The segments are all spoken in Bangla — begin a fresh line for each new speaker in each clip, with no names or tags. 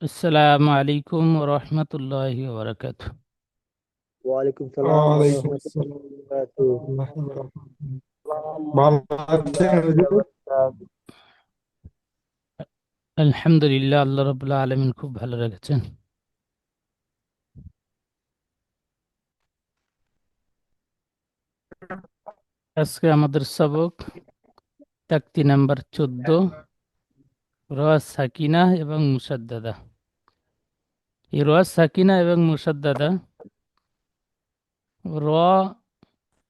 আসসালামু আলাইকুম রহমতুল্লাহি ওবরাকাতু।
ওয়ালাইকুম সালাম ওয়া
ওয়ালাইকুম
রাহমাতুল্লাহি
আসসালাম
ওয়া বারাকাতুহু।
ওয়া বারাকাতুহু। ভালো আছেন হুজুর?
আলহামদুলিল্লাহ, আল্লাহ রাব্বুল আলামিন খুব ভালো রেখেছেন। আজকে আমাদের সবক তাকতি নাম্বার 14, র সাকিনা এবং মুসাদ্দাদা। এই র সাকিনা এবং মুসাদ্দাদা, র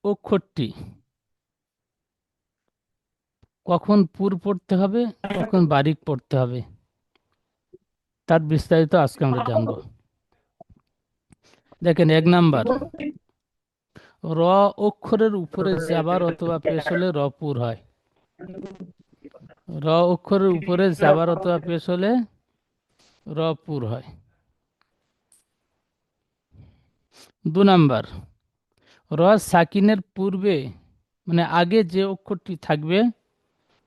অক্ষরটি কখন পুর পড়তে হবে, কখন বারিক পড়তে হবে, তার বিস্তারিত আজকে আমরা জানব। দেখেন, 1 নাম্বার, র অক্ষরের উপরে যাবার অথবা পেশ হলে র পুর হয়। র অক্ষরের উপরে যাবার অথবা পেশ হলে র পুর হয়। 2 নাম্বার, র সাকিনের পূর্বে মানে আগে যে অক্ষরটি থাকবে,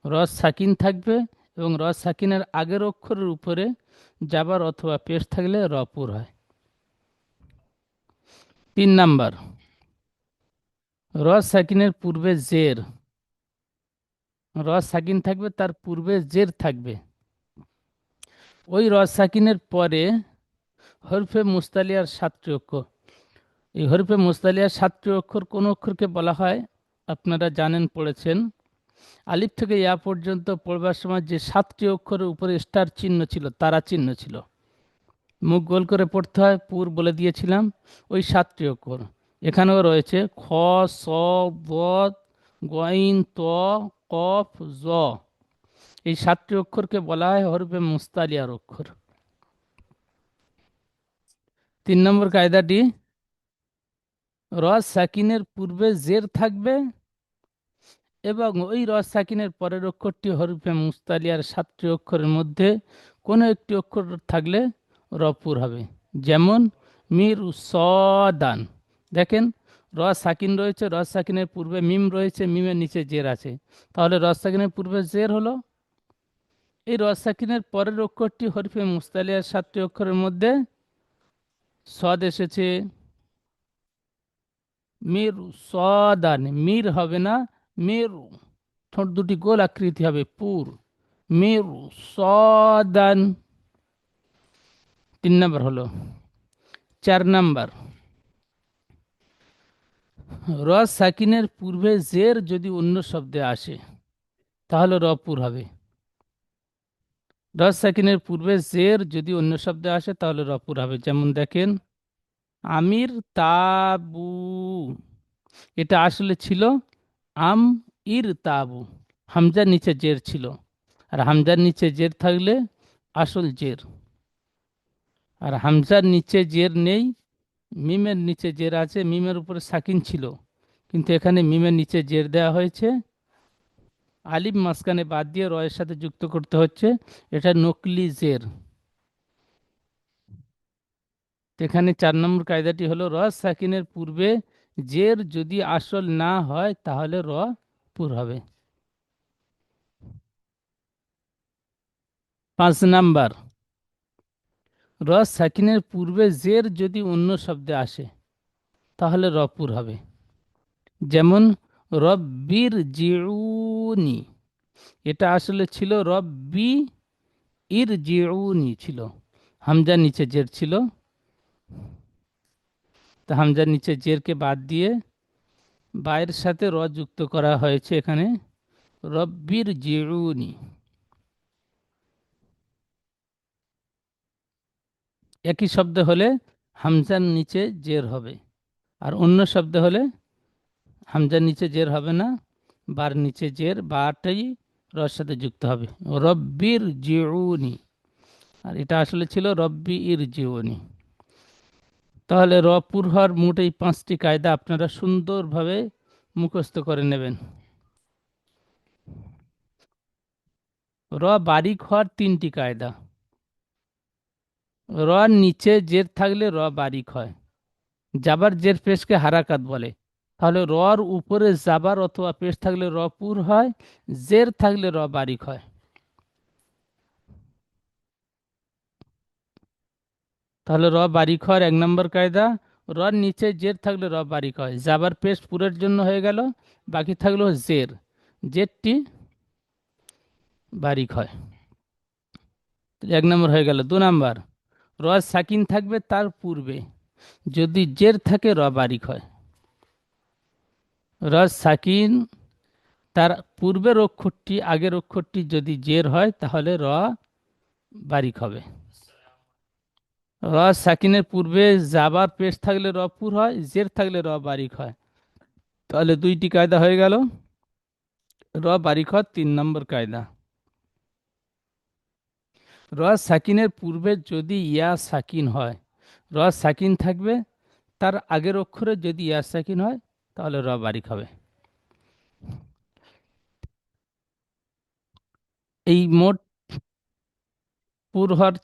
র সাকিন থাকবে, এবং র সাকিনের আগের অক্ষরের উপরে যাবার অথবা পেশ থাকলে র পুর হয়। 3 নাম্বার, র সাকিনের পূর্বে জের, র সাকিন থাকবে, তার পূর্বে জের থাকবে। ওই র সাকিনের পরে হরফে মুস্তালিয়ার 7টি অক্ষর। এই হরফে মুস্তালিয়ার 7টি অক্ষর কোন অক্ষরকে বলা হয় আপনারা জানেন, পড়েছেন। আলিফ থেকে ইয়া পর্যন্ত পড়বার সময় যে 7টি অক্ষরের উপরে স্টার চিহ্ন ছিল, তারা চিহ্ন ছিল, মুখ গোল করে পড়তে হয়, পুর বলে দিয়েছিলাম। ওই 7টি অক্ষর এখানেও রয়েছে: খ, স, দ, গইন, ত, কফ, জ। এই 7টি অক্ষরকে বলা হয় হরফে মুস্তালিয়ার অক্ষর। 3 নম্বর কায়দাটি, র সাকিনের পূর্বে জের থাকবে এবং ওই র সাকিনের পরের অক্ষরটি হরফে মুস্তালিয়ার 7টি অক্ষরের মধ্যে কোনো একটি অক্ষর থাকলে রপুর হবে। যেমন মির সদান। দেখেন, র সাকিন রয়েছে, র সাকিনের পূর্বে মিম রয়েছে, মিমের নিচে জের আছে, তাহলে র সাকিনের পূর্বে জের হলো। এই র সাকিনের পরের অক্ষরটি হরফে মুস্তালিয়ার 7টি অক্ষরের মধ্যে সদ এসেছে, মির সদান, মির হবে না, মেরু, ঠোঁট দুটি গোল আকৃতি হবে, পুর, মেরু সদান। 3 নম্বর হলো। 4 নম্বর, র সাকিনের পূর্বে জের যদি অন্য শব্দে আসে তাহলে র পুর হবে। র সাকিনের পূর্বে জের যদি অন্য শব্দে আসে তাহলে র পুর হবে। যেমন দেখেন, আমির তাবু, এটা আসলে ছিল আম ইর তাবু, হামজার নিচে জের ছিল, আর হামজার নিচে জের থাকলে আসল জের। আর হামজার নিচে জের নেই, মিমের নিচে জের আছে, মিমের উপরে সাকিন ছিল, কিন্তু এখানে মিমের নিচে জের দেওয়া হয়েছে, আলিফ মাঝখানে বাদ দিয়ে রয়ের সাথে যুক্ত করতে হচ্ছে, এটা নকলি জের। এখানে 4 নম্বর কায়দাটি হলো, র সাকিনের পূর্বে জের যদি আসল না হয় তাহলে র পুর হবে। 5 নম্বর, র সাকিনের পূর্বে জের যদি অন্য শব্দে আসে তাহলে র পুর হবে। যেমন রব্বির জিউনি, এটা আসলে ছিল রব্বি ইর জিউনি ছিল, হামজার নিচে জের ছিল, তা হামজার নিচে জেরকে বাদ দিয়ে বায়ের সাথে র যুক্ত করা হয়েছে এখানে, রব্বির জিউনি। একই শব্দ হলে হামজার নিচে জের হবে, আর অন্য শব্দ হলে হামজার নিচে জের হবে না, বার নিচে জের, বাটাই রর সাথে যুক্ত হবে, রব্বির জিউনি। আর এটা আসলে ছিল রব্বি ইর জিউনি। তাহলে র পুর হওয়ার মোট এই 5টি কায়দা আপনারা সুন্দরভাবে মুখস্থ করে নেবেন। র বারিক হওয়ার 3টি কায়দা। র নিচে জের থাকলে র বারিক হয়, জাবার জের পেশকে হারাকাত বলে। তাহলে রর উপরে জাবার অথবা পেশ থাকলে র পুর হয়, জের থাকলে র বারিক হয়। তাহলে র বারিক হওয়ার 1 নম্বর কায়দা, রর নিচে জের থাকলে র বারিক হয়। জাবার পেশ পুরের জন্য হয়ে গেল, বাকি থাকলো জের, জেরটি বারিক হয়। 1 নম্বর হয়ে গেল। 2 নম্বর, র সাকিন থাকবে তার পূর্বে, যদি জের থাকে র বারিক হয়। র সাকিন তার পূর্বের অক্ষরটি, আগের অক্ষরটি যদি জের হয় তাহলে র বারিক হবে। র সাকিনের পূর্বে জাবার পেশ থাকলে র পুর হয়, জের থাকলে র বারিক হয়। তাহলে 2টি কায়দা হয়ে গেল। র বারিক হওয়ার 3 নম্বর কায়দা, র সাকিনের পূর্বে যদি ইয়া সাকিন হয়, র সাকিন থাকবে, তার আগের অক্ষরে যদি ইয়া সাকিন হয় তাহলে র বারিক হবে। এই মোট পুর হওয়ার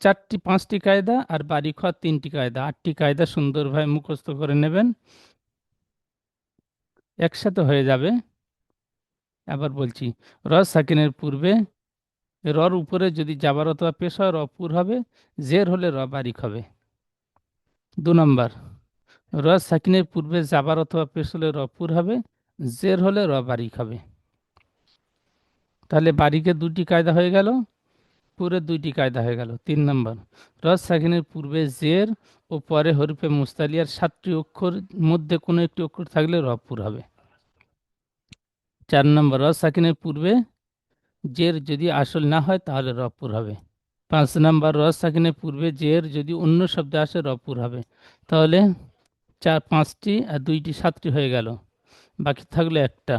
5টি কায়দা আর বারিক হওয়ার 3টি কায়দা, 8টি কায়দা সুন্দরভাবে মুখস্থ করে নেবেন, একসাথে হয়ে যাবে। আবার বলছি, র সাকিনের পূর্বে রর উপরে যদি জাবার অথবা পেশ হয় র পুর হবে, জের হলে র বারিক হবে। 2 নম্বর, র সাকিনের পূর্বে জাবার অথবা পেশ হলে র পুর হবে, জের হলে র বারিক হবে। তাহলে বারিকের 2টি কায়দা হয়ে গেল, পুরের 2টি কায়দা হয়ে গেল। 3 নম্বর, র সাকিনের পূর্বে জের ও পরে হরফে মুস্তালিয়ার 7টি অক্ষর মধ্যে কোনো একটি অক্ষর থাকলে র পুর হবে। 4 নম্বর, র সাকিনের পূর্বে জের যদি আসল না হয় তাহলে র পুর হবে। 5 নম্বর, র সাকিনের পূর্বে জের যদি অন্য শব্দে আসে র পুর হবে। তাহলে 5টি আর 2টি 7টি হয়ে গেল, বাকি থাকলো একটা।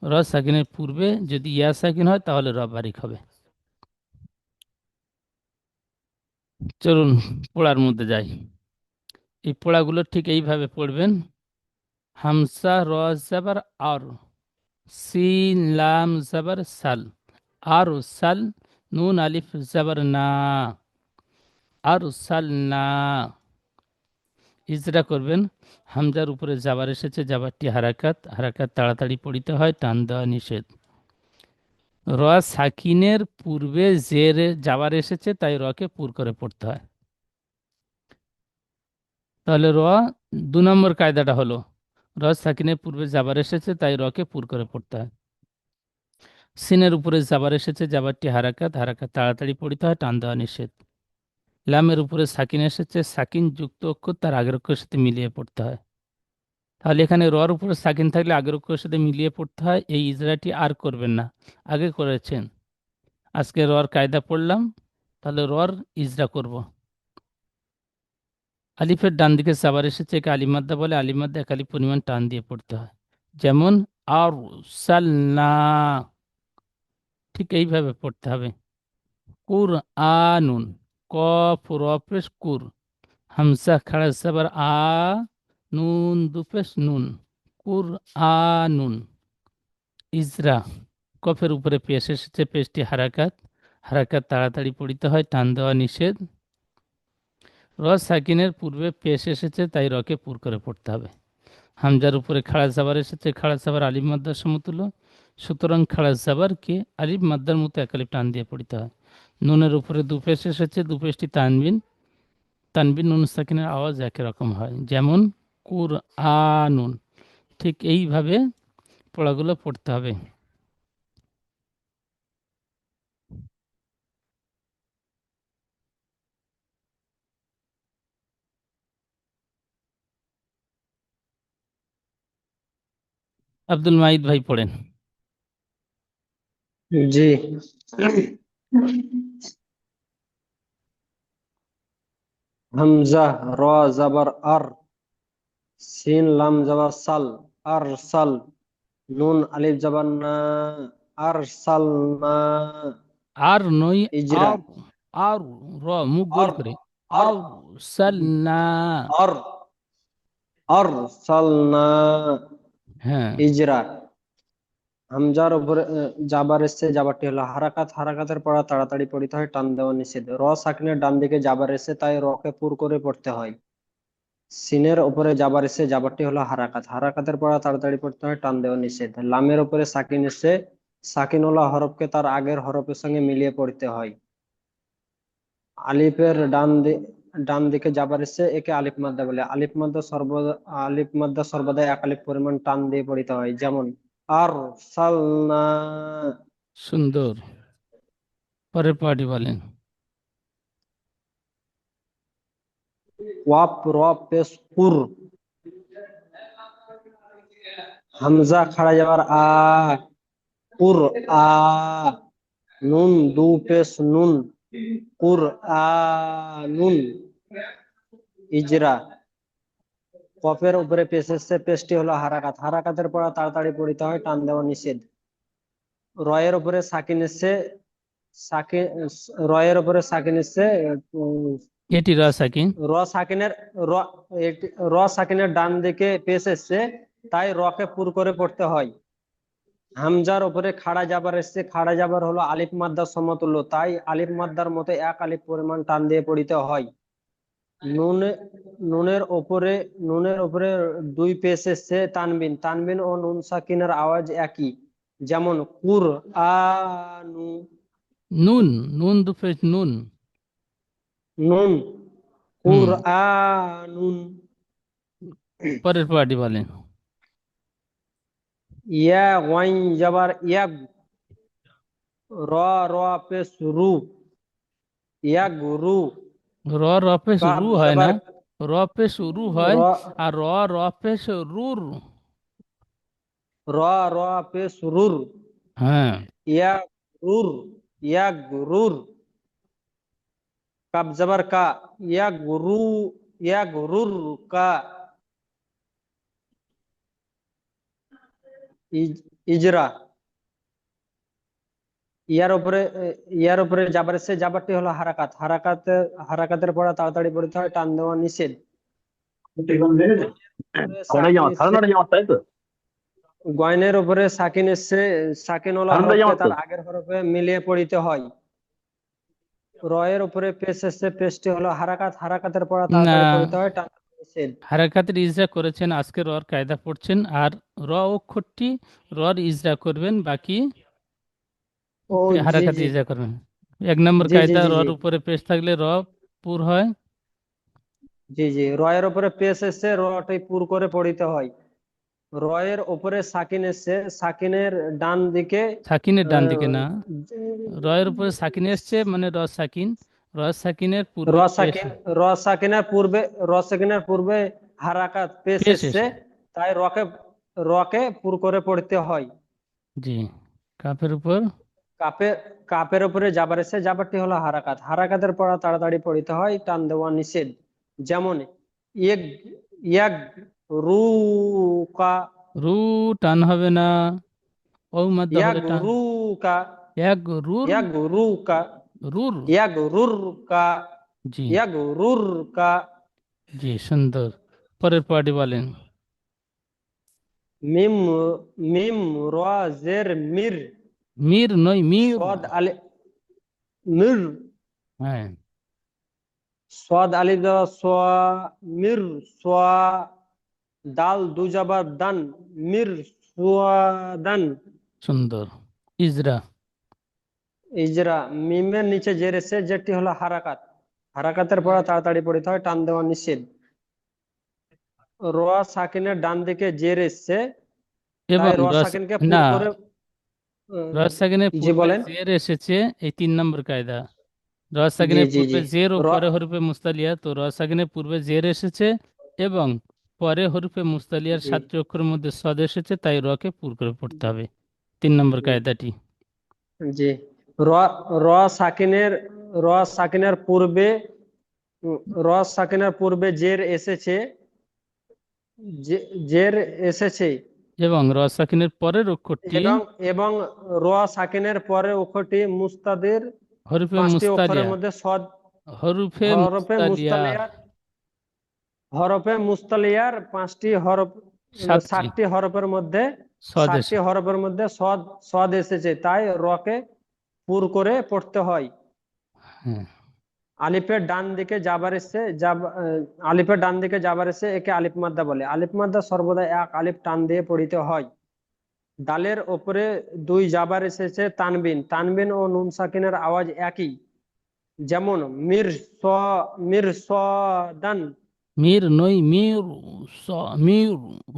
র সাকিনের পূর্বে যদি ইয়া সাকিন হয় তাহলে র বারিক হবে। চলুন পড়ার মধ্যে যাই। এই পড়াগুলো ঠিক এইভাবে পড়বেন। হামসা র জাবার আর, সিন লাম জাবার সাল, আর সাল, নুন আলিফ জাবার না, আর সাল না। ইজরা করবেন, হামজার উপরে জাবার এসেছে, জাবারটি হারাকাত, হারাকাত তাড়াতাড়ি পড়িতে হয়, টান দেওয়া নিষেধ। র সাকিনের পূর্বে জের জাবার এসেছে, তাই রকে পুর করে পড়তে হয়। তাহলে 2 নম্বর কায়দাটা হলো, র সাকিনের পূর্বে জাবার এসেছে তাই রকে পুর করে পড়তে হয়। সিনের উপরে জাবার এসেছে, জাবারটি হারাকাত, হারাকাত তাড়াতাড়ি পড়িতে হয়, টান দেওয়া নিষেধ। লামের উপরে সাকিন এসেছে, সাকিন যুক্ত অক্ষর তার আগের অক্ষরের সাথে মিলিয়ে পড়তে হয়। তাহলে এখানে রর উপরে সাকিন থাকলে আগের অক্ষরের সাথে মিলিয়ে পড়তে হয়। এই ইজরাটি আর করবেন না, আগে করেছেন। আজকে রর কায়দা পড়লাম, তাহলে রর ইজরা করব। আলিফের ডান দিকে সাবার এসেছে, একে আলিমাদ্দা বলে, আলিমাদ্দা একালি পরিমাণ টান দিয়ে পড়তে হয়। যেমন আর সালনা, ঠিক এইভাবে পড়তে হবে। কুর আনুন, কফ রপেশ কুর, হামসা খাড়া সাবার আ, নুন দুপেশ নুন, কুর আনুন। ইজরা, কফের উপরে পেশ এসেছে, পেশটি হারাকাত, হারাকাত তাড়াতাড়ি পড়িতে হয়, টান দেওয়া নিষেধ। র সাকিনের পূর্বে পেশ এসেছে তাই রকে পুর করে পড়তে হবে। হামজার উপরে খাড়া জাবার এসেছে, খাড়া জাবার আলিফ মাদ্দার সমতুল্য, সুতরাং খাড়া জাবারকে আলিফ মাদ্দার মতো একালিফ টান দিয়ে পড়তে হয়। নুনের উপরে দুপেশ এসেছে, দুপেশটি তানবিন, তানবিন নুন সাকিনের আওয়াজ একই রকম হয়, যেমন কুর আনুন। ঠিক এইভাবে পড়াগুলো পড়তে হবে। আব্দুল মাহিদ ভাই পড়েন।
জি। হামজা র জাবার আর, সিন লাম জাবার সাল, আর সাল, নুন আলিফ জাবার না, আর সাল না।
আর নই,
ইজরা,
আর, আর, র মুখ
আর
গোল করে,
আর
আর সালনা।
আর আর সাল না।
হ্যাঁ,
ইজরা, হামজার উপরে জাবার এসছে, জাবারটি হলো হারাকাত, হারাকাতের পড়া তাড়াতাড়ি পড়িতে হয়, টান দেওয়া নিষেধ। র সাকিনের ডান দিকে জাবার এসে তাই রকে পুর করে পড়তে হয়। সিনের উপরে জাবার এসে, জাবারটি হলো হারাকাত, হারাকাতের পড়া তাড়াতাড়ি পড়তে হয়, টান দেওয়া নিষেধ। লামের উপরে সাকিন এসে, সাকিনওয়ালা হরফকে তার আগের হরফের সঙ্গে মিলিয়ে পড়তে হয়। আলিফের ডান ডান দিকে যাবার এসছে একে আলিফ মাদ্দা বলে। আলিফ মাদ্দা সর্বদা এক আলিফ পরিমাণ টান দিয়ে পড়িতে হয়, যেমন আর সালনা।
সুন্দর। পরের পার্টি বলেন।
ওয়াপ র পেশ কুর, হামজা খাড়া যাবার আ, কুর আ, নুন দু পেশ নুন, কুর আ নুন। ইজরা, কফের উপরে পেশ এসছে, পেশটি হলো হারাকাত, হারাকাতের পড়া তাড়াতাড়ি পড়িতে হয়, টান দেওয়া নিষেধ। রয়ের উপরে সাকিন এসছে, সাকিন, রয়ের উপরে সাকিন এসছে, উম,
এটি র সাকিন।
র সাকিনের র র সাকিনের ডান দিকে পেশ এসছে, তাই রকে পুর করে পড়তে হয়। হামজার উপরে খাড়া জাবার এসছে, খাড়া জাবার হলো আলিফ মাদ্দার সমতুল্য, তাই আলিফ মাদ্দার মতো এক আলিফ পরিমাণ টান দিয়ে পড়িতে হয়। নুনে নুনের উপরে দুই পেশ এসছে, তানবিন, তানবিন ও নুন সাকিনের আওয়াজ একই, যেমন কুর আ নু।
নুন, নুন দুপেশ নুন।
নুন,
হুম।
কুর আ নুন।
পরের পার্টি বলেন।
ইয়া ওয়াইন যাবার ইয়াগ, র র পেশ রু, ইয়াগ রু।
র রপেশ
কাব
রু হয় না,
যাবার
রপেশ রু হয়।
র,
আর রপেশ রুর।
র র পেশ রুর,
হ্যাঁ।
YAG রুর, YAG রুর। কাব যাবার কা, ইয়াগ রু, ইয়াগ রুর কা। ইজরা, ইয়ার উপরে জাবার এসছে, জাবারটি হলো হারাকাত, হারাকাতের পড়া তাড়াতাড়ি পড়িতে হয়, টান দেওয়া নিষেধ। সাকিন এসছে, গয়নের উপরে সাকিন এসছে, সাকিনওয়ালা হরফকে তার আগের হরফে মিলিয়ে পড়িতে হয়। রয়ের উপরে পেশ এসছে, পেশটি হলো হারাকাত, হারাকাতের পড়া
না,
তাড়াতাড়ি পড়িতে হয়, টান দেওয়া নিষেধ।
হারাকাতের ইজরা করেছেন, আজকে রর কায়দা পড়ছেন, আর র অক্ষরটি রর ইজরা করবেন, বাকি
ও জি
হারাকাতের
জি
ইজরা করবেন। 1 নম্বর
জি জি
কায়দা,
জি জি
রর উপরে পেশ থাকলে র পুর হয়।
জি জি, রয়ের উপরে পেশ এসছে, রটি পুর করে পড়িতে হয়। রয়ের উপরে সাকিন এসছে, সাকিনের ডান দিকে
সাকিনের ডান দিকে
আহ,
না, রয়ের উপরে সাকিন এসছে মানে র সাকিন, র সাকিনের
র
পূর্বে পেশ।
সাকিন, র সাকিনের পূর্বে, র সাকিনের পূর্বে হারাকাত পেশ
পেশ
এসছে,
এসে।
তাই রকে রকে পুর করে পড়তে হয়।
জি। কাফের উপর।
কাপের কাপের উপরে জাবার এসছে, জাবারটি হলো হারাকাত, হারাকাতের পড়া তাড়াতাড়ি পড়িতে হয়, টান দেওয়া নিষেধ। যেমন ইয়েক, ইয়াক রুকা,
রু টান হবে না, ও মাদ্দা
ইয়াক
হলে টান।
রুকা,
এক রুর,
ইয়াক রুকা,
রুর।
ইয়াক রুরকা,
জি।
ইয়াক রুরকা।
জি, সুন্দর। পরের পার্টি বলেন।
মিম, মিম র জের মির,
মির নয়, মির।
সদ আলি মির,
হ্যাঁ।
সদ আলিফ দেওয়া সোয়া, মির সোয়া। দাল দু জাবার দান, মির সোয়াদান।
সুন্দর। ইজরা।
ইজরা, মিমের নিচে জের এসে, যেটি হলো হারাকাত, হারাকাতের পড়া তাড়াতাড়ি পড়িতে হয়, টান দেওয়া নিষেধ। র সাকিনের ডান দিকে জের এসছে, তাই
এবং
র
রস,
সাকিনকে পুর
না,
করে
রস সাকিনের
জি
পূর্বে
বলেন।
জের এসেছে, এই 3 নম্বর কায়দা। রস
জি
সাকিনের
জি
পূর্বে
জি,
জের ও
র
পরে হরফে মুস্তালিয়া, তো রস সাকিনের পূর্বে জের এসেছে এবং পরে হরফে মুস্তালিয়ার
জি
7টি অক্ষরের মধ্যে সদ এসেছে, তাই রকে পুর করে পড়তে হবে। 3 নম্বর
জি
কায়দাটি।
জি, র র সাকিনের, র সাকিনের পূর্বে, র সাকিনের পূর্বে জের এসেছে, জের এসেছে,
এবং রস সাকিনের পরের অক্ষরটি
এবং এবং র সাকিনের পরে অক্ষরটি মুস্তাদের,
হরফে
5টি অক্ষরের
মুস্তালিয়া,
মধ্যে সদ,
হরফে
হরফে
মুস্তালিয়ার
মুস্তালিয়ার, হরফে মুস্তালিয়ার 5টি হরফ,
7টি
7টি হরফের মধ্যে,
সদ
সাতটি
এসে।
হরফের মধ্যে সদ, সদ এসেছে, তাই রকে পুর করে পড়তে হয়।
হ্যাঁ।
আলিফের ডান দিকে জাবার এসছে, আলিফের ডান দিকে জাবার এসছে, একে আলিফ মাদ্দা বলে। আলিফ মাদ্দা সর্বদা এক আলিফ টান দিয়ে পড়িতে হয়। ডালের ওপরে দুই জাবার এসেছে, তানবিন, তানবিন ও নুন সাকিনের আওয়াজ একই, যেমন মিরসদান।
मीर नोई मीर मीर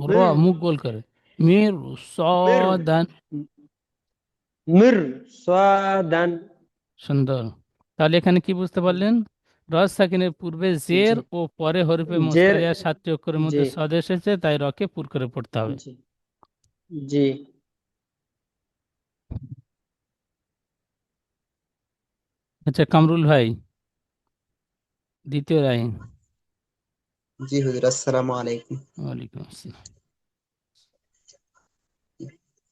র
মির
মুখ গোল করে मीर
মির
সদান।
মিরসাদান।
সুন্দর। তাহলে এখানে কি বুঝতে পারলেন? রস সাকিনের পূর্বে
জি
জের ও পরে হরফে
জের।
মুস্তালিয়া সাতটি অক্ষরের
জি
মধ্যে সদ এসেছে, তাই রকে পুর করে পড়তে হবে।
জি জি।
আচ্ছা কামরুল ভাই, দ্বিতীয় লাইন।
জি হুজুর, আসসালামু আলাইকুম।
ওয়ালাইকুম আসসালাম।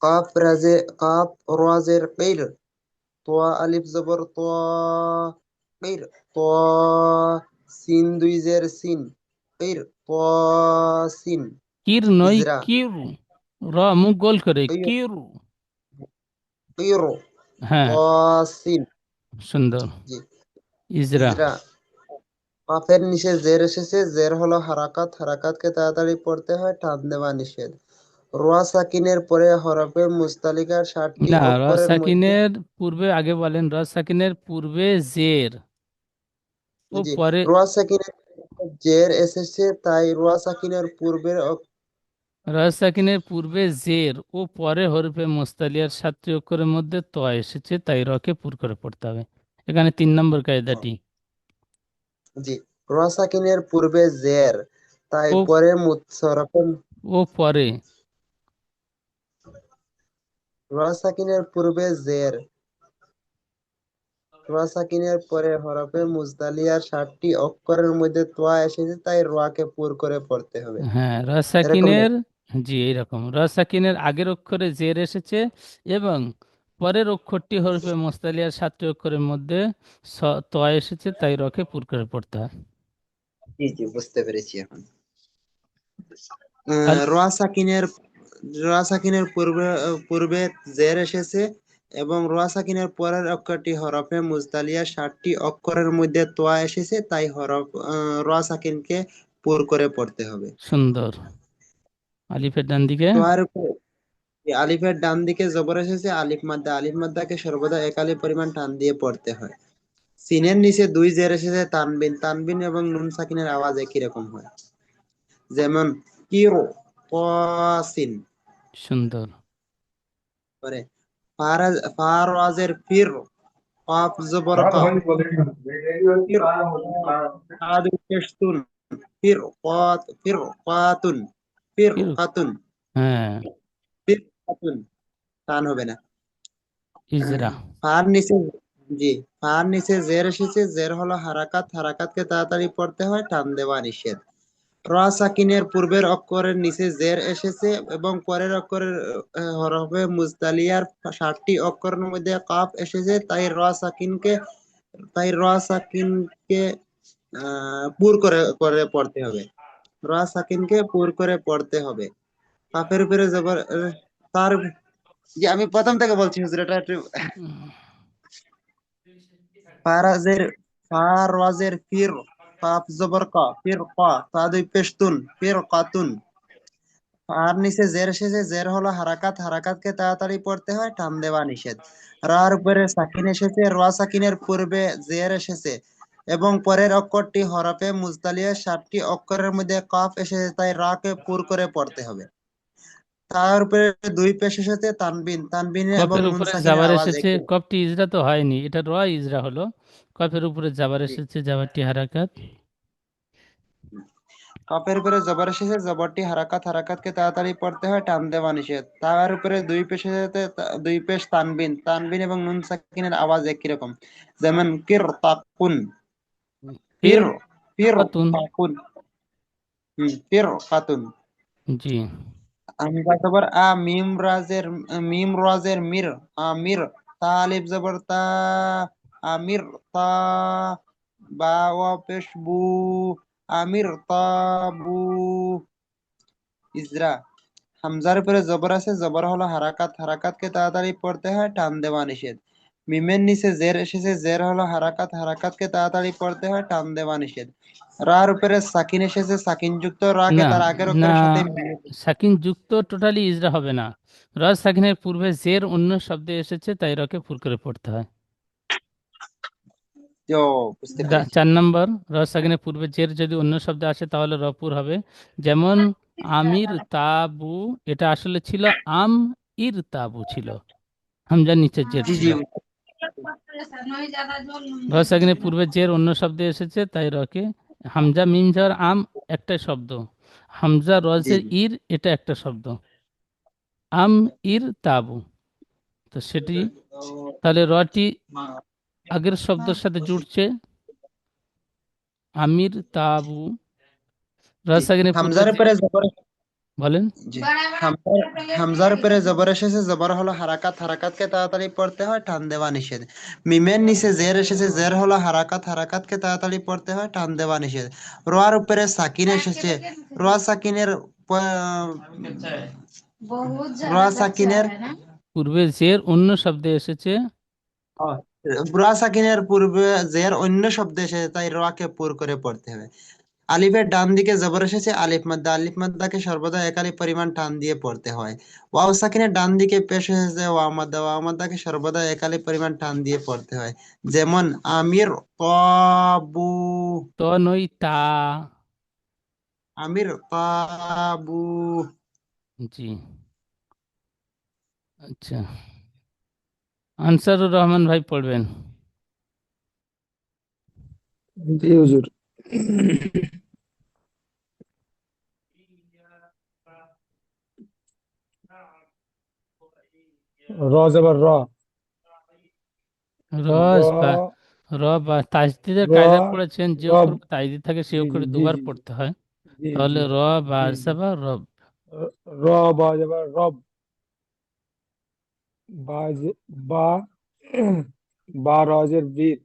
কাফ রাজে কাফ রাজের কির, তোয়া আলিফ জবর তোয়া, কির তোয়া, সিন দুই জের সিন, কির তোয়া সিন।
কির নই
ইজরা
কির, র মুখ গোল করে
কির,
কির।
কির
হ্যাঁ,
তোয়া সিন।
সুন্দর।
জি।
ইজরা।
ইজরা, কাফের নিচে জের এসেছে, জের হলো হারাকাত, হারাকাতকে তাড়াতাড়ি পড়তে হয়, টান দেওয়া নিষেধ। রোয়া সাকিনের পরে হরফে মুস্তালিকার 60টি
না, র
অক্ষরের মধ্যে।
সাকিনের পূর্বে আগে বলেন, র সাকিনের পূর্বে জের ও
জি,
পরে।
রোয়া সাকিনের জের এসেছে, তাই রোয়া সাকিনের পূর্বের
র সাকিনের পূর্বে জের ও পরে হরফে মুস্তালিয়ার সাতটি অক্ষরের মধ্যে ত এসেছে, তাই রকে পুর করে পড়তে হবে। এখানে 3 নম্বর কায়দাটি।
জি, রোয়া সাকিনের পূর্বে জের, তাই
ও
পরে হরফে।
ও পরে।
রোয়া সাকিনের পূর্বে জের, রোয়া সাকিনের পরে হরফে মুস্তালিয়ার 60টি অক্ষরের মধ্যে তোয়া এসেছে, তাই রোয়াকে পুর করে পড়তে হবে।
হ্যাঁ, র
এরকম না?
সাকিনের। জি, এইরকম র সাকিনের আগের অক্ষরে জের এসেছে এবং পরের অক্ষরটি হরফে মুস্তালিয়ার সাতটি অক্ষরের মধ্যে ত এসেছে, তাই রকে পুর করে পড়তে হয়।
জি জি, বুঝতে পেরেছি এখন।
আর
রোয়া সাকিনের, রোয়া সাকিনের পূর্বে পূর্বে জের এসেছে এবং রোয়া সাকিনের পরের অক্ষরটি হরফে মুজদালিয়া 60টি অক্ষরের মধ্যে তোয়া এসেছে, তাই রোয়া সাকিনকে পুর করে পড়তে হবে।
সুন্দর। আলিফের ডান দিকে।
তোয়ার উপরে আলিফের ডান দিকে জবর এসেছে, আলিফ মাদ্দা, আলিফ মাদ্দাকে সর্বদা এক আলিফ পরিমাণ টান দিয়ে পড়তে হয়। সিনের নিচে দুই জের এসেছে, তানবিন, তানবিন এবং নুন সাকিনের আওয়াজ একই রকম হয়। যেমন কিরো, কসিন।
সুন্দর।
পরে ফারাজের ফির, কফ জবর ক, ফির কাদ পেশতুন, ফির কত, ফির কাতুন, ফির
কির।
কাতুন,
হ্যাঁ,
ফির কাতুন। টান হবে না।
ইজরা।
ফার নিচে, জি, ফার নিচে জের এসেছে, জের হলো হারাকাত, হারাকাতকে তাড়াতাড়ি পড়তে হয়, টান দেওয়া নিষেধ। র সাকিনের পূর্বের অক্ষরের নিচে জের এসেছে এবং পরের অক্ষরের হরফে মুজদালিয়ার 60টি অক্ষরের মধ্যে কাফ এসেছে, তাই র সাকিনকে পুর করে করে পড়তে হবে। র সাকিনকে পুর করে পড়তে হবে। কাফের উপরে জবর তার। যে আমি প্রথম থেকে বলছি হুজুর, এটা একটু। ফারাজের ফারাজের ফির, কাফ জবর কা, ফির কা, তা দুই পেশতুন, ফির কাতুন। আর নিচে জের এসেছে, জের হলো হারাকাত, হারাকাতকে তাড়াতাড়ি পড়তে হয়, টান দেওয়া নিষেধ। রার উপরে সাকিন এসেছে, র সাকিনের পূর্বে জের এসেছে এবং পরের অক্ষরটি হরফে মুজদালিয়া 60টি অক্ষরের মধ্যে কাফ এসেছে, তাই রাকে পুর করে পড়তে হবে। তার উপরে দুই পেশ এসেছে, তানবিন, তানবিন এবং
কফের
নুন
উপরে
সাকিনের
জাবার
আওয়াজ
এসেছে,
একই।
কফটি ইজরা তো হয়নি, এটা র ইজরা হলো। কফের উপরে জাবার
জি।
এসেছে, জাবারটি হারাকাত।
কাফের উপরে জবর এসেছে, জবরটি হারাকাত, হারাকাতকে তাড়াতাড়ি পড়তে হয়, টান দেওয়া নিষেধ। তার উপরে দুই পেশ এসেছে, দুই পেশ তানবিন, তানবিন এবং নুন সাকিনের আওয়াজ একই রকম। যেমন কির তাকুন,
ফির
ফির, ফির
খাতুন।
তাকুন, ফির খাতুন।
জি।
আমজা জবর আ, মিম রাজের মির, আমির, তা আলিফ জবর তা, আমির তা, বা ওয়া পেশ বু, আমির তাবু। ইজরা, হামজার উপরে জবর আছে, জবর হলো হারাকাত, হারাকাতকে তাড়াতাড়ি পড়তে হয়, টান দেওয়া নিষেধ। মিমের নিচে জের এসেছে, জের হলো হারাকাত, হারাকাতকে তাড়াতাড়ি পড়তে হয়, টান দেওয়া নিষেধ। রার উপরে সাকিন এসেছে, সাকিন যুক্ত রাকে
না,
তার আগের
না,
অক্ষরের সাথে মিলিয়ে।
সাকিন যুক্ত টোটালি ইজরা হবে না। র সাকিনের পূর্বে জের অন্য শব্দে এসেছে, তাই রকে পুর করে পড়তে হয়।
ও, বুঝতে পেরেছি।
4 নম্বর, র সাকিনের পূর্বে জের যদি অন্য শব্দে আসে তাহলে রপুর হবে। যেমন আমির তাবু, এটা আসলে ছিল আম ইর তাবু ছিল, হামজার নিচে জের
জি
ছিল।
জি।
র সাকিনের পূর্বে জের অন্য শব্দে এসেছে তাই রকে, হামজা মিম ঝার আম একটা শব্দ, হামজা
জি
রজের
জি।
ইর এটা একটা শব্দ, আম ইর তাবু। তো সেটি, তাহলে রটি আগের শব্দের সাথে জুড়ছে, আমির তাবু। র
জি
সাকিনের পূর্বে
হামজার
যে,
উপরে জবর।
বলেন।
জি, হামজার উপরে জবর এসেছে, জবর হলো হারাকাত, হারাকাতকে তাড়াতাড়ি পড়তে হয়, টান দেওয়া নিষেধ। মিমের নিচে জের এসেছে, জের হলো হারাকাত, হারাকাতকে তাড়াতাড়ি পড়তে হয়, টান দেওয়া নিষেধ। রোয়ার উপরে সাকিন এসেছে, রোয়া সাকিনের রোয়া সাকিনের
পূর্বে জের অন্য শব্দে এসেছে,
রোয়া সাকিনের পূর্বে জের অন্য শব্দ এসেছে, তাই রোয়াকে পুর করে পড়তে হবে। আলিফের ডান দিকে জবর এসেছে, আলিফ মাদ্দা, আলিফ মাদ্দাকে সর্বদা এক আলিফ পরিমাণ টান দিয়ে পড়তে হয়। ওয়াও সাকিনের ডান দিকে পেশ এসেছে, ওয়াও মাদ্দা, ওয়াও মাদ্দাকে সর্বদা এক আলিফ পরিমাণ টান দিয়ে পড়তে হয়। যেমন আমির তাবু,
ত নই তা।
আমির তাবু।
জি, আচ্ছা, আনসারুর রহমান ভাই পড়বেন।
জি হুজুর। র জবর র,
রস বা,
র,
র বা তাজদিদের
র,
কায়দা পড়েছেন, যে
রব।
অক্ষর তাজদিদ থাকে সেই
জি জি
অক্ষরে
জি
দুবার
জি
পড়তে হয়।
জি জি
তাহলে র বা
জি জি।
আরসাবা রব।
র বা জবর রব, বা বা বা রজের বীর,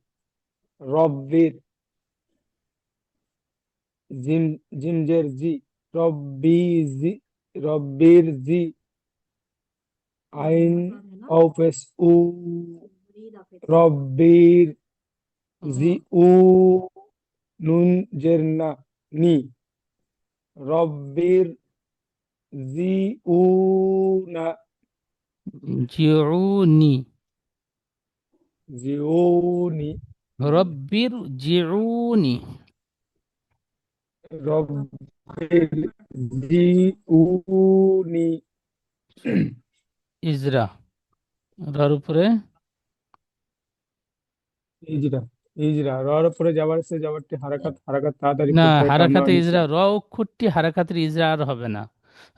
রব্বির। জিম, জিমজের জি, রব্বি জি, রব্বির জি। আইন অফেস উ, রব্বির জি উ। নুন জের না, নি, রব্বির জি উ না,
জিউনি,
জি উ নি,
রব্বির জিউনি।
রব্বির জি উ নি।
ইজরা, রর উপরে,
ইজরা, ইজরা রর উপরে যাবার সে যাবারটি হারাকাত, হারাকাত তাড়াতাড়ি
না,
পড়তে হয়, টান দেওয়া
হারাকাতে ইজরা,
নিষেধ।
র অক্ষরটি হারাকাতের ইজরা আর হবে না,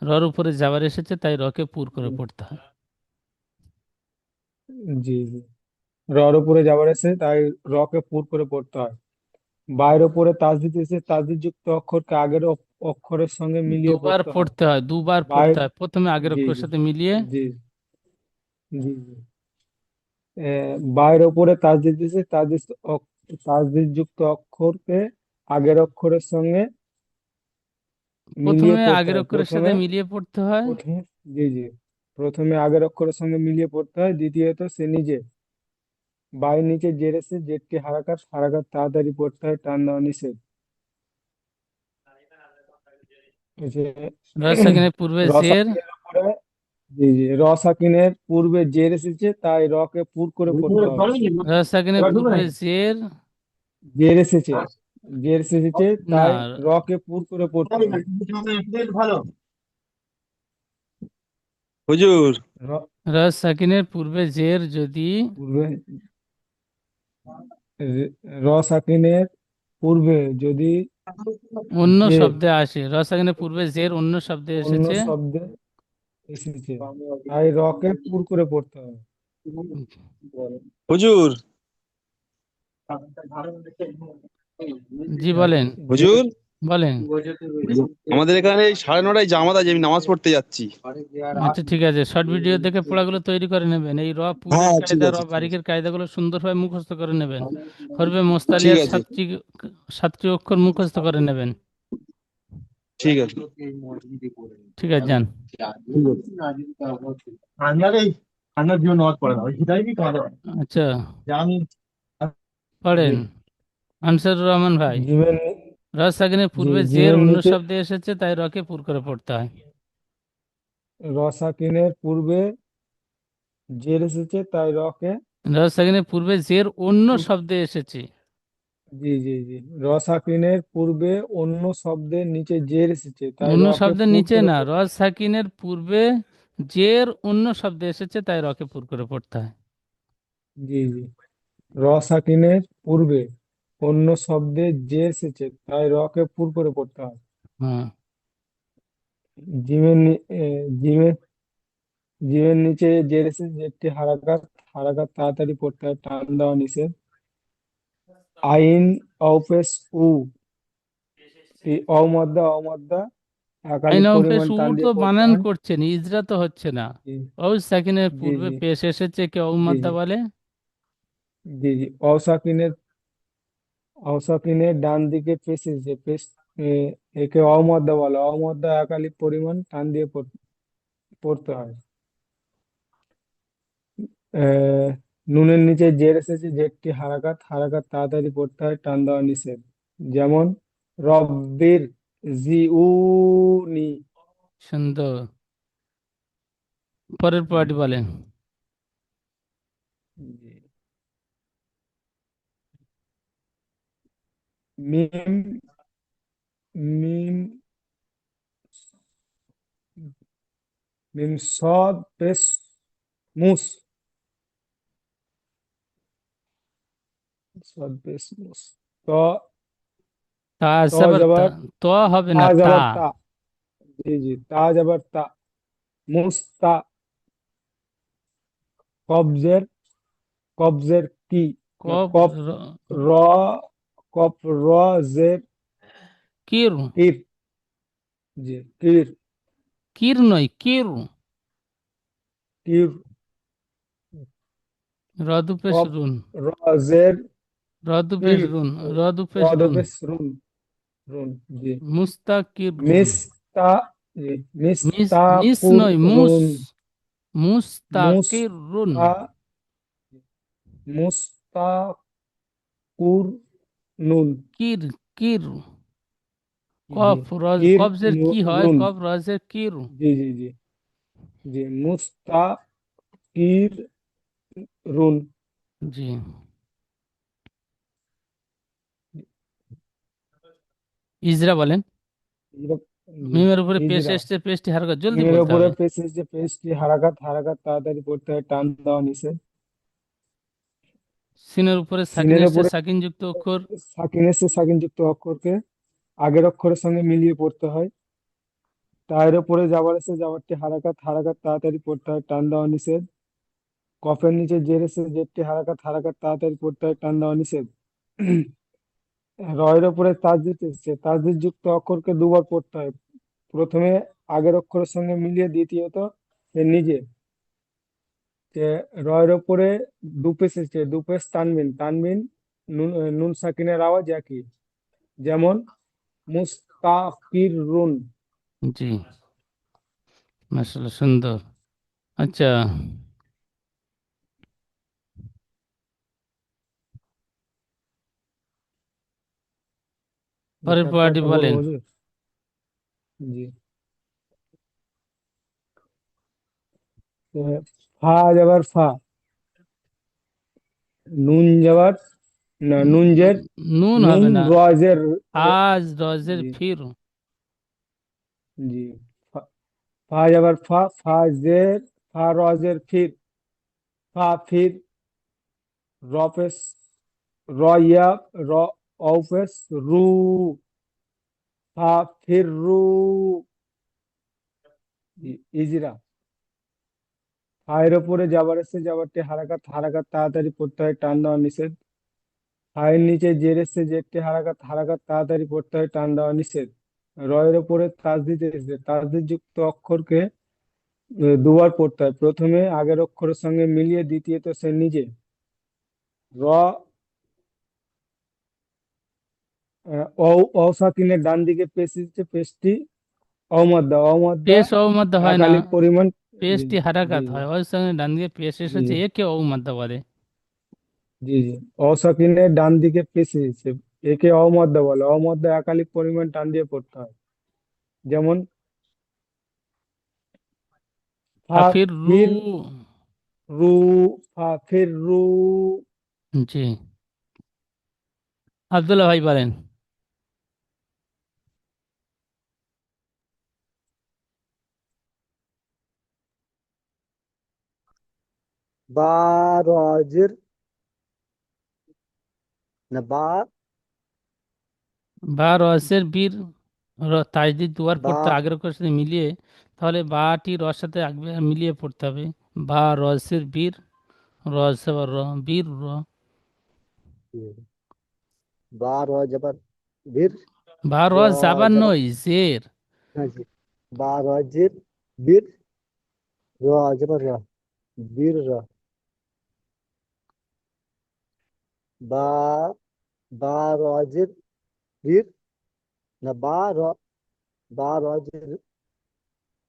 রর উপরে যাবার এসেছে তাই রকে পুর করে পড়তে হয়।
জি জি। রর উপরে যাবার এসে তাই রকে পুর করে পড়তে হয়। বাইরের উপরে তাসদিদ এসে তাসদিদ যুক্ত অক্ষরকে আগের অক্ষরের সঙ্গে মিলিয়ে
দুবার
পড়তে হয়।
পড়তে হয়, দুবার
বাই
পড়তে হয়, প্রথমে আগের
জি
অক্ষরের
জি
সাথে মিলিয়ে।
জি জি জি। বাইরের উপরে তাসদিদ এসে তাসদিদ তাসদিদ যুক্ত অক্ষরকে আগের অক্ষরের সঙ্গে মিলিয়ে
প্রথমে
পড়তে
আগের
হয়।
অক্ষরের সাথে মিলিয়ে পড়তে হয়।
প্রথমে জি জি, প্রথমে আগের অক্ষরের সঙ্গে মিলিয়ে পড়তে হয়। দ্বিতীয়ত সে নিজে, বাই নিচে জের এসে জেরটি হারাকাত, হারাকাত তাড়াতাড়ি পড়তে হয়, টান দেওয়া নিষেধ। এই যে
র সাকিনের পূর্বে জের,
রসায়নের উপরে, জি জি, রসাকিনের পূর্বে জের এসেছে তাই রকে পুর করে পড়তে হবে।
র সাকিনের পূর্বে জের,
জের এসেছে, জের এসেছে
না,
তাই রকে পুর করে পড়তে হবে।
হুজুর,
র
র সাকিনের পূর্বে জের যদি
পূর্বে, রসাকিনের পূর্বে যদি
অন্য
জের
শব্দে আসে, র সাকিনের পূর্বে জের অন্য শব্দে
অন্য
এসেছে,
শব্দে এসেছে তাই রকে পুর করে পড়তে হবে।
হুজুর,
জি বলেন,
জের,
হুজুর,
বলেন।
আমাদের এখানে এই 9:30 জামাত আছে, আমি নামাজ পড়তে যাচ্ছি।
আচ্ছা ঠিক আছে, শর্ট ভিডিও দেখে পড়াগুলো তৈরি করে নেবেন, এই র পুরের
হ্যাঁ, ঠিক
কায়দা, র
আছে, ঠিক আছে,
বারিকের কায়দাগুলো সুন্দরভাবে মুখস্থ করে নেবেন। হরফে
ঠিক
মোস্তালিয়ার
আছে,
সাতটি, সাতটি অক্ষর মুখস্থ করে নেবেন।
ঠিক আছে,
ঠিক আছে, যান। আচ্ছা, পড়েন আনসারুর রহমান ভাই।
জিমের
র সাকিনের
জি,
পূর্বে জের
জিমের
অন্য
নিচে
শব্দে এসেছে তাই রকে পুর করে পড়তে হয়।
রসাকিনের পূর্বে জের এসেছে তাই রকে
র সাকিনের পূর্বে জের অন্য শব্দে এসেছে
জি জি জি, র সাকিনের পূর্বে অন্য শব্দের নিচে জের এসেছে তাই
অন্য
রকে
শব্দের
পুর
নিচে
করে
না,
পড়তে
রস সাকিনের পূর্বে জের অন্য শব্দ এসেছে তাই রকে পুর করে পড়তে হয়।
জি জি, র সাকিনের পূর্বে অন্য শব্দের জে এসেছে তাই রকে পুর করে পড়তে হয়।
হুম।
জিমের নি- এ, জিমের জিমের নিচে জের এসেছে, জেরটি হারাকাত, হারাকাত তাড়াতাড়ি পড়তে হয়, টান দেওয়া নিষেধ। আইন অপেশ উ, অমদ্দা অমদ্দা একালিক
আইনাম পেশ
পরিমাণ
উ
টান
তো
দিয়ে পড়তে
বানান
হয়।
করছেন, ইজরা তো হচ্ছে না।
জি
ও সাকিনের
জি
পূর্বে
জি
পেশ এসেছে কে
জি
অবমাদ্দা
জি
বলে?
জি জি, অসাকিনের, অসাকিনের ডান দিকে পেশ এসেছে, পেশ এ, একে অমদ্দা বলে, অমদ্দা একালিক পরিমাণ টান দিয়ে পড়তে হয়। নুনের নিচে জের এসেছে, জেরটি হারাকাত, হারাকাত তাড়াতাড়ি পড়তে হয়, টান দেওয়া নিষেধ। যেমন রব্বির জিউনি।
সুন্দর। পরের পড়াটি বলেন।
জি। মিম, মিম, মিম সদ পেশ মুস, সদ পেশ মুস, ত,
তা
ত
জবর তা,
যাবার,
তো হবে
তা
না, তা।
যাবার তা, জি জি, তা যাবার তা, মুস্তা, কবজের, কবজের কি, না
কব
কপ, র, কপ র, জের
কির,
কির, জি কির,
কির নয় কির।
কির,
রদু পেশ
কপ
রুন,
র, জের
রদু পেশ
কির,
রুন, রদু পেশ রুন।
রদপেশ রুন, রুন, জি।
মুস্তাকির রুন।
মিস্তা, জি,
মিস, মিস
মিস্তাকুর
নয় মুস,
রুন,
মুস্তাকির রুন।
মুস্তা, মুস্তাকুর নুন,
কির, কির।
জি,
কফ রজ,
কির
কবজের কি হয়,
রুন,
কফ রজের কির।
জি জি জি জি, মুস্তাকির রুন,
জি। ইজরা বলেন।
ইরা- জি,
মিমের উপরে পেশ
ইজরা।
এসছে, পেশটি হারকা জলদি
মিমের
বলতে
উপরে
হবে।
পেশ এসেছে, পেশটি হারাকাত, হারাকাত তাড়াতাড়ি পড়তে হয়, টান দেওয়া নিষেধ।
সিনের উপরে সাকিন
সিনের
এসছে,
উপরে
সাকিন যুক্ত অক্ষর।
সাকিন এসে সাকিন যুক্ত অক্ষরকে আগের অক্ষরের সঙ্গে মিলিয়ে পড়তে হয়। তায়ের উপরে জাবার এসে জাবারটি হারাকাত, হারাকাত তাড়াতাড়ি পড়তে হয়, টান দেওয়া নিষেধ। কফের নিচে জের এসে জেরটি হারাকাত, হারাকাত তাড়াতাড়ি পড়তে হয়, টান দেওয়া নিষেধ। রয়ের উপরে তাসদিদ এসেছে, তাসদিদ যুক্ত অক্ষরকে দুবার পড়তে হয়। প্রথমে আগের অক্ষরের সঙ্গে মিলিয়ে, দ্বিতীয়ত এর নিজে। যে রয়ের উপরে দুপেশ এসেছে, দুপেশ তানবিন, তানবিন নুন, নুন সাকিনের আওয়াজ একই। যেমন মুস্তাকিরুন।
জি, মাশাআল্লাহ, সুন্দর। আচ্ছা, পরের
এটা একটা
পড়াটি
একটা বলবো
বলেন।
হুজুর? জি। তো ফা যাবার ফা, নুন যাবার, না নুন জের,
নুন
নুন
হবে না,
রজের,
আজ রজের
জি
ফির।
জি, ফা, ফা যাবার ফা, ফা জের, ফা রজের ফির, ফা ফির, রপেস, রয়া, র, অপেস রু, ফা ফির রু, ইজরা। ফায়ের উপরে যাবার এসে যাবারটি হারাকাত, হারাকাত তাড়াতাড়ি পড়তে হয়, টান দেওয়া নিষেধ। ফায়ের নিচে জের এসে জেরটি হারাকাত, হারাকাত তাড়াতাড়ি পড়তে হয়, টান দেওয়া নিষেধ। রয়ের উপরে তাসদিদ এসেছে, তাসদিদ যুক্ত অক্ষরকে দুবার পড়তে হয়। প্রথমে আগের অক্ষরের সঙ্গে মিলিয়ে, দ্বিতীয়ত সে নিজে। র, অ, অসাকিনের ডান দিকে পেশ এসেছে, পেশটি অমাদ্দা, অমাদ্দা
পেশ ও মধ্য হয় না,
একালিক পরিমাণ, জি
পেশটি
জি
হারাকাত
জি
হয়, ওর সঙ্গে ডান দিকে পেশ
জি
এসেছে, একে ও মধ্য বলে।
জি জি, অসাকিনের ডান দিকে পেশ এসেছে, একে অমদ্দা বলে, অমদ্দা একালিক পরিমাণ টান দিয়ে পড়তে হয়। যেমন ফা
ফাফির রু।
ফির রু, ফা ফির রু,
জি। আব্দুল্লাহ ভাই বলেন।
বা রজের না বা
বা রসের বীর তাজদিদ দুবার
বা
পড়তে আগের অক্ষরের সাথে মিলিয়ে, তাহলে বাটি রস সাথে আগে মিলিয়ে পড়তে হবে। বা রসের বীর, রস আবার র, বীর র।
বা রজবার বীর
বা রস যাবার
রজবার
নয়, জের।
বা রজের বীর রজবার র বীর র বা বা রজের বীর না বা রজের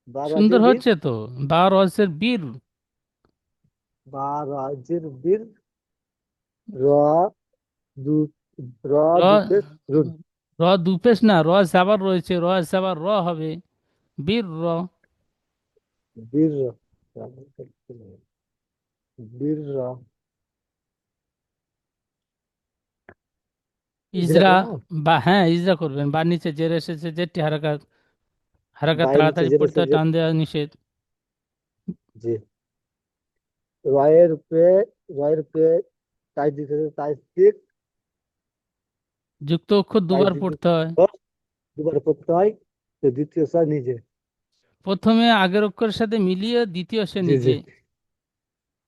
বা
সুন্দর
রজের বীর
হচ্ছে তো। বা রসের বীর,
বা রজের বীর র দু র
র,
দুপেশ রুন
র দুপেশ না, রস যাবার রয়েছে, রস যাবার র হবে, বীর র।
বীর র বীর র ইজরা
ইজরা।
করবো
বা হ্যাঁ, ইজরা করবেন। বা নিচে জের এসেছে, জেরটি হারাকাত, হারাকাত
বাইরে নিচে
তাড়াতাড়ি
জের
পড়তে
এসে
হয়, টান দেওয়া নিষেধ।
জি রয়ের উপরে তাই দিতে তাই ঠিক
যুক্ত অক্ষর
তাই
দুবার
দিক
পড়তে হয়।
দুবার পড়তে হয় তো দ্বিতীয় স্যার নিজে
প্রথমে আগের অক্ষরের সাথে মিলিয়ে, দ্বিতীয় সে
জি জি
নিজে।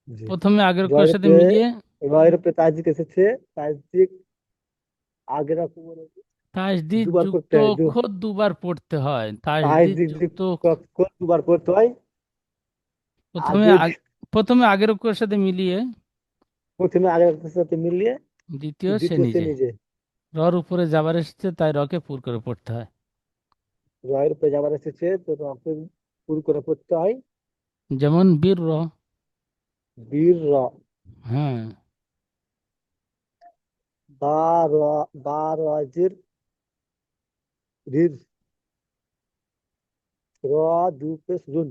জি
প্রথমে আগের অক্ষরের
রয়ের
সাথে
উপরে
মিলিয়ে,
রয়ের উপরে তাই দিক এসেছে তাই দিক আগের অক্ষর
তাসদিদ
দুবার
যুক্ত
পড়তে হয়
অক্ষর দুবার পড়তে হয়।
তাই
তাসদিদ
দিক দিক
যুক্ত
দুবার পড়তে হয়
প্রথমে
আগে
প্রথমে আগের অক্ষরের সাথে মিলিয়ে,
প্রথমে আগের অক্ষরের সাথে মিলিয়ে
দ্বিতীয় সে
দ্বিতীয় সে
নিজে।
নিজে
রর উপরে যাবার এসেছে, তাই রকে পুর করে পড়তে হয়।
রয়ের উপরে যাবার এসেছে তো অক্ষর পুর করে পড়তে হয়
যেমন বীর র।
বীর র
হ্যাঁ।
বা র বা রজির রির র দুপেশ রুন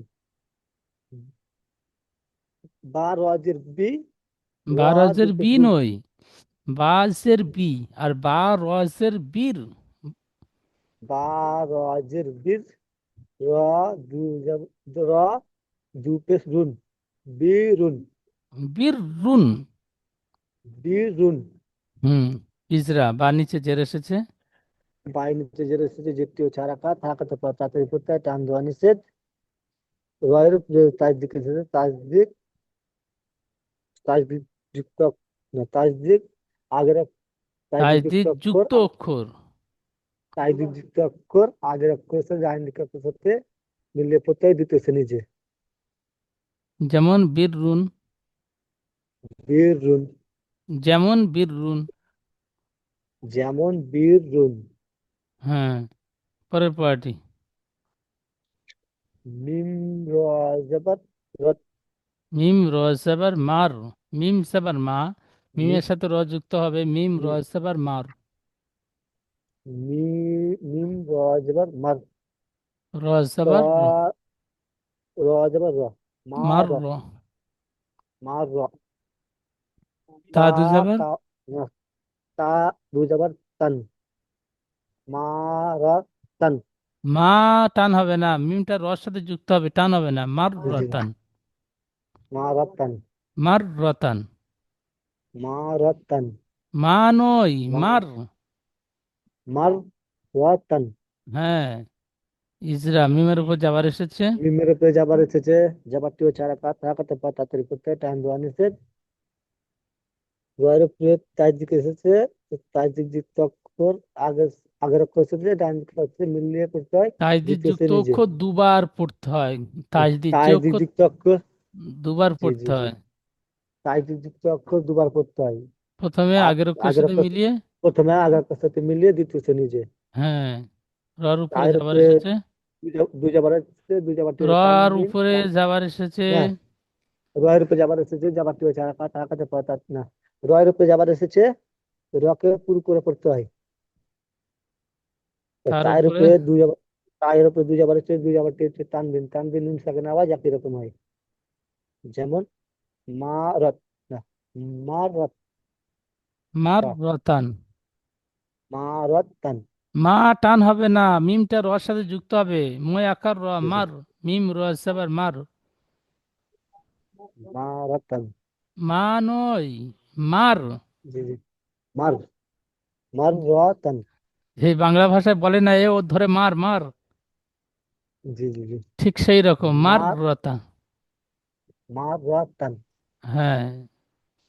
বা রজির বি র
বা রজের
দুপেশ
বি
রুন
নই, বাজের বি, আর বা রজের বীর।
বা রজির বীর র দু র দুপেশ রুন বি রুন
বীর রুন।
বি রুন
হুম। ইজরা। বা নিচে জের এসেছে,
বাই নিচে যে এসেছে যেটিও ছাড়া থাকাতে পর তাড়াতাড়ি পড়তে হয় টান দেওয়া নিষেধ রয়ের উপরে তাজ দিক এসেছে তাজদিক যুক্ত না তাজদিক আগের তাজদিক যুক্ত
তাসদিদ
অক্ষর
যুক্ত অক্ষর।
তাজদিক যুক্ত অক্ষর আগের অক্ষরের সাথে ডাইনিক অক্ষরের সাথে মিলিয়ে পড়তে হয় দ্বিতীয় শ্রেণী যে
যেমন বীর রুন,
বীর রুন
যেমন বীর রুন।
যেমন বীর রুন
হ্যাঁ। পরের পড়াটি।
মিম রজবত রত
মিম র সাবার মার। মিম সাবার মা,
মিম
মিমের সাথে র যুক্ত হবে, মিম র
মিম
সাবার মার।
মিম রজবত মার
র
ত
সাবার র,
রজবত র মা
মার
র
র।
মা র
তা
তা
দু যাবার,
তা না, তা রুজবত তন মা র তন
মা টান হবে না, মিমটা রর সাথে যুক্ত হবে, টান হবে না। মার
জি জি
রতান,
মা র তন
মার রতান।
মা র তন
মা নয়,
মা
মার।
মার র তন
হ্যাঁ। ইজরা। মিমের উপর যাবার এসেছে,
মিমের উপরে যাবার এসেছে যাবারটিও ছাড়া থাকাতে পর তাড়াতাড়ি করতে হয় টাইম দেওয়া নিষেধ রয়ের উপরে তার দিকে এসেছে তার দিক যুক্ত অক্ষর আগে আগের অক্ষর এসেছে ডান দিকে অক্ষর মিলিয়ে করতে হয়
তাজদিদ
দ্বিতীয়
যুক্ত
শ্রেণী যে
অক্ষর দুবার পড়তে হয়। তাজদিদ যে
তাই দিক
অক্ষর
যুক্ত অক্ষর
দুবার
জি জি
পড়তে
জি
হয়।
তাই দিক যুক্ত অক্ষর দুবার পড়তে হয়
প্রথমে আগের অক্ষরের
আগের
সাথে
অক্ষর
মিলিয়ে,
প্রথমে আগের অক্ষর সাথে মিলিয়ে দ্বিতীয় শ্রেণী যে
হ্যাঁ, রর উপরে
তার
যাবার
উপরে
এসেছে,
দুই যাবার এসেছে দুই যাবারটি টান
রর
দিন
উপরে যাবার এসেছে,
না রয়ের উপরে যাবার এসেছে যাবারটি ছাড়া থাকাতে পর না রয়ের উপরে যাবার এসেছে রকে পুরো করে পড়তে হয়
তার
তার
উপরে
উপরে তার উপরে দুই যাবার হচ্ছে দুই যাবার হচ্ছে টানবিন নুন সাকিন আওয়াজ একই রকম হয় যেমন মা রত না মা রত
মার রতান।
মারাতান।
মা টান হবে না, মিমটা রর সাথে যুক্ত হবে। ময় আকার র,
জি জি।
মার। মিম র সাবার মার।
মারাতান।
মা নয়, মার।
জি জি। মার, মারাতান।
এই বাংলা ভাষায় বলে না এ ও ধরে মার মার,
জি জি জি।
ঠিক সেই রকম মার
মার,
রতা।
মারাতান।
হ্যাঁ,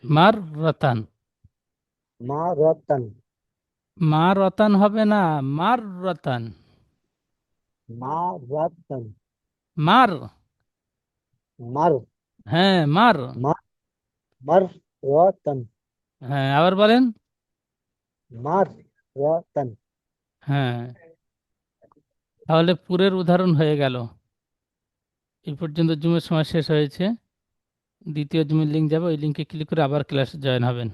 মার রতান।
মারাতান।
মা রতান হবে না, মার রতান।
মারাতান।
মার।
মার,
হ্যাঁ, মার।
মার, মারাতান।
হ্যাঁ, আবার বলেন।
মারাতান।
হ্যাঁ, তাহলে পুরের উদাহরণ হয়ে গেল। এই পর্যন্ত জুমের সময় শেষ হয়েছে। দ্বিতীয় জুমের লিঙ্ক যাবে, ওই লিঙ্কে ক্লিক করে আবার ক্লাসে জয়েন হবেন।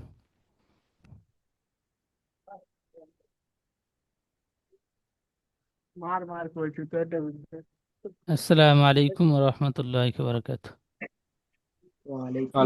মার মার করছি তো এটা
আসসালামু আলাইকুম রহমতুল্লাহ বারকাত।
ওয়ালাইকুম